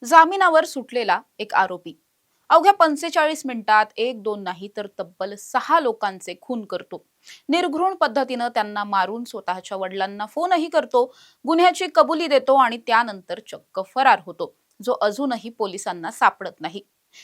जामिनावर सुटलेला एक आरोपी अवघ्या 45 मिनिटात एक दोन नाही तर तब्बल 6 लोकांचे खून करतो। निर्घृण पद्धतीने त्यांना मारून स्वतःच्या वडिलांना फोनही करतो, गुन्ह्याची कबुली देतो आणि त्यानंतर चक्क फरार होतो, जो अजूनही पोलिसांना सापडत नाही।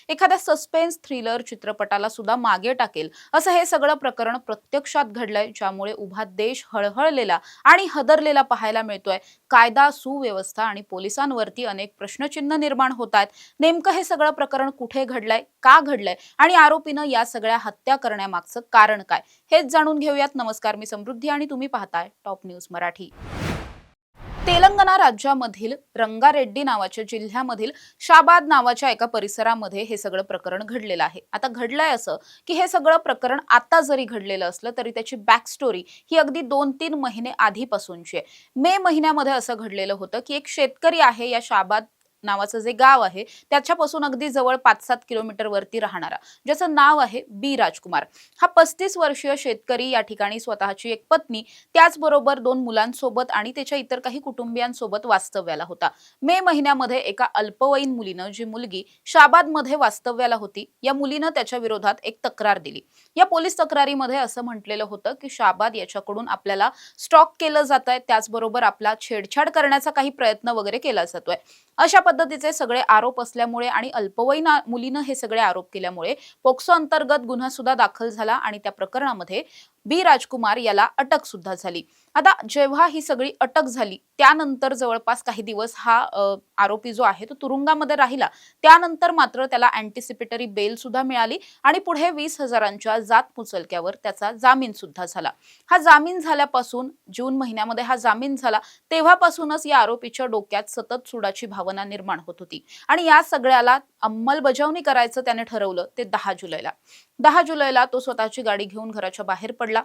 एखाद्या सस्पेन्स थ्रिलर चित्रपटाला सुद्धा मागे टाकेल असं हे सगळं प्रकरण प्रत्यक्षात घडलंय, ज्यामुळे उभा देश हळहळलेला आणि हदरलेला पाहायला मिळतोय। कायदा, सुव्यवस्था आणि पोलिसांवरती अनेक प्रश्नचिन्ह निर्माण होत आहेत। नेमकं हे सगळं प्रकरण कुठे घडलंय, का घडलंय आणि आरोपीनं या सगळ्या हत्या करण्यामागचं कारण काय, हेच जाणून घेऊयात। नमस्कार, मी समृद्धी आणि तुम्ही पाहताय टॉप न्यूज मराठी। तेलंगणा राज्यामधील रंगारेड्डी नावाच्या जिल्ह्यामधील शाबाद नावाच्या एका परिसरामध्ये हे सगळं प्रकरण घडलेलं आहे। आता घडलंय असं की हे सगळं प्रकरण आता जरी घडलेलं असलं तरी त्याची बॅक स्टोरी ही अगदी 2-3 महिने आधीपासूनची आहे। मे महिन्यामध्ये असं घडलेलं होतं की एक शेतकरी आहे या शाबाद नावाचं जे गाव आहे त्याच्यापासून अगदी जवळ 5-7 किलोमीटर वरती राहणारा, ज्याचं नाव आहे बी राजकुमार। हा 35 वर्षीय शेतकरी या ठिकाणी स्वतःची एक पत्नी, त्याचबरोबर 2 मुलांसोबत आणि त्याच्या इतर काही कुटुंबियांसोबत वास्तव्याला होता। मे महिन्यामध्ये एका अल्पवयीन मुलीनं, जी मुलगी शाबादमध्ये वास्तव्याला होती, या मुलीनं त्याच्या विरोधात एक तक्रार दिली। या पोलीस तक्रारीमध्ये असं म्हटलेलं होतं की शाबाद याच्याकडून आपल्याला स्टॉक केलं जातंय, त्याचबरोबर आपला छेडछाड करण्याचा काही प्रयत्न वगैरे केला जातोय। अशा पद्धतीचे सगळे आरोप असल्यामुळे आणि अल्पवयीन मुलीनं हे सगळे आरोप केल्यामुळे पोक्सो अंतर्गत गुन्हा सुद्धा दाखल झाला आणि त्या प्रकरणामध्ये बी राजकुमार याला अटक सुद्धा झाली। आता जेव्हा ही सगळी अटक झाली त्यानंतर जवळपास काही दिवस हा आरोपी जो आहे तो तुरुंगामध्ये राहिला। त्यानंतर मात्र त्याला अँटिसिपेटरी बेल सुद्धा मिळाली आणि पुढे 20,000च्या जात मुचलक्यावर त्याचा जामीन सुद्धा झाला। हा जामीन झाल्यापासून जून महिन्यामध्ये हा जामीन झाला तेव्हापासूनच या आरोपीच्या डोक्यात सतत सुडाची भावना निर्माण होत होती आणि या सगळ्याला अंमलबजावणी करायचं त्याने ठरवलं ते 10 जुलैला। 10 जुलैला तो स्वतःची गाडी घेऊन घराच्या बाहेर पडला।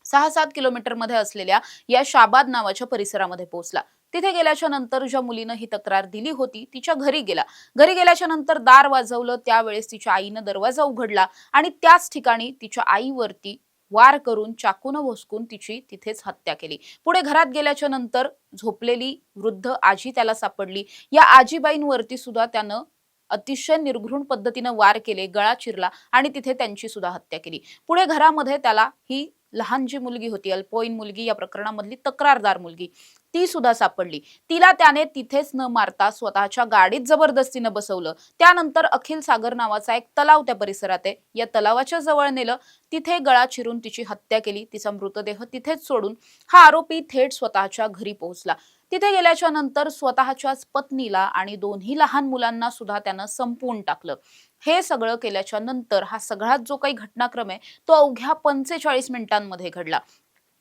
6-7 किलोमीटर मध्ये असलेल्या या शाबाद नावाच्या परिसरामध्ये पोहोचला। तिथे गेल्याच्या नंतर ज्या मुलीनं ही तक्रार दिली होती तिच्या घरी गेला। घरी गेल्याच्या नंतर दार वाजवलं, त्यावेळेस तिच्या आईनं दरवाजा उघडला आणि त्याच ठिकाणी तिच्या आईवरती वार करून चाकून भोसकून तिची तिथेच हत्या केली। पुढे घरात गेल्याच्या नंतर झोपलेली वृद्ध आजी त्याला सापडली। या आजीबाईंवरती सुद्धा त्यानं अतिशय निर्घृण पद्धतीने वार केले, गळा चिरला आणि तिथे त्यांची सुद्धा हत्या केली। पुढे घरामध्ये त्याला ही लहान जी मुलगी होती, अल्पवयीन मुलगी, या प्रकरणामधली तक्रारदार मुलगी, ती सुद्धा सापडली। तिला त्याने तिथेच न मारता स्वतःच्या गाडीत जबरदस्तीने बसवलं। त्यानंतर अखिल सागर नावाचा एक तलाव त्या परिसरात आहे, या तलावाच्या जवळ नेलं, तिथे गळा चिरून तिची हत्या केली। तिचा मृतदेह तिथेच सोडून हा आरोपी थेट स्वतःच्या घरी पोहोचला। तिथे गेल्याच्या नंतर स्वतःच्याच पत्नीला आणि दोन्ही लहान मुलांना सुद्धा त्यानं संपवून टाकलं। हे सगळं केल्याच्या नंतर हा सगळाच जो काही घटनाक्रम आहे तो अवघ्या 45 मिनिटांमध्ये घडला।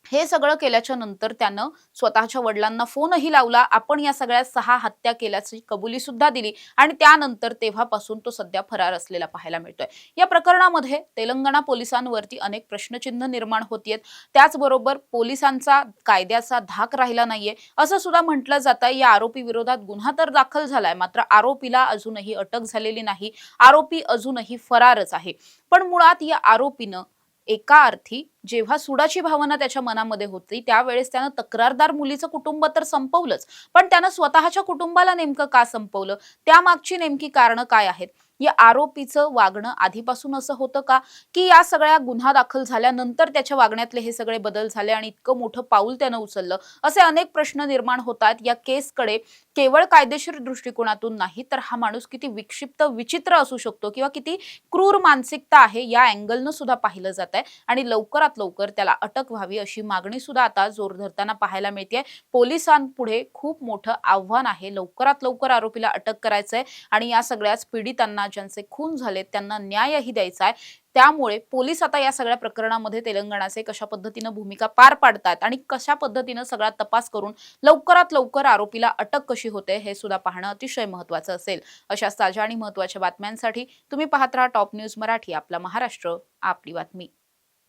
हे सगळं केल्याच्या नंतर त्यानं स्वतःच्या वडिलांना फोनही लावला, आपण या सगळ्या 6 हत्या केल्याची कबुली सुद्धा दिली आणि त्यानंतर तेव्हापासून तो सध्या फरार असलेला पाहायला मिळतोय। या प्रकरणामध्ये तेलंगणा पोलिसांवरती अनेक प्रश्नचिन्ह निर्माण होतीयत, त्याचबरोबर पोलिसांचा कायद्याचा धाक राहिला नाहीये असं सुद्धा म्हटलं जातंय। या आरोपी विरोधात गुन्हा तर दाखल झालाय, मात्र आरोपीला अजूनही अटक झालेली नाही, आरोपी अजूनही फरारच आहे। पण मुळात या आरोपीनं एका अर्थी जेव्हा सुडाची भावना त्याच्या मनामध्ये होती त्यावेळेस त्यानं तक्रारदार मुलीचं कुटुंब तर संपवलंच, पण त्यानं स्वतःच्या कुटुंबाला नेमकं का संपवलं, त्यामागची नेमकी कारणं काय आहेत? या आरोपीचं वागणं आधीपासून असं होतं का, की या सगळ्या गुन्हा दाखल झाल्यानंतर त्याच्या वागण्यातले हे सगळे बदल झाले आणि इतकं मोठं पाऊल त्यानं उचललं? असे अनेक प्रश्न निर्माण होतात। या केसकडे केवळ कायदेशीर दृष्टिकोनातून नाही तर हा माणूस किती विक्षिप्त, विचित्र असू शकतो किंवा किती क्रूर मानसिकता आहे या अँगलनं सुद्धा पाहिलं जातंय आणि लवकरात लवकर त्याला अटक व्हावी अशी मागणी सुद्धा आता जोर धरताना पाहायला मिळते। पोलिसांपुढे खूप मोठं आव्हान आहे, लवकरात लवकर आरोपीला अटक करायचंय आणि या सगळ्याच पीडितांना, ज्यांचे खून झाले, त्यांना न्यायही द्यायचा आहे। त्यामुळे पोलीस आता या सगळ्या प्रकरणामध्ये तेलंगणाचे कशा पद्धतीने भूमिका पार पाडतात आणि कशा पद्धतीने सगळा तपास करून लवकरात लवकर आरोपीला अटक कशी होते हे सुद्धा पाहणं अतिशय महत्त्वाचं असेल। अशा ताज्या आणि महत्त्वाच्या बातम्यांसाठी तुम्ही पाहत राहा टॉप न्यूज मराठी, आपला महाराष्ट्र, आपली बातमी।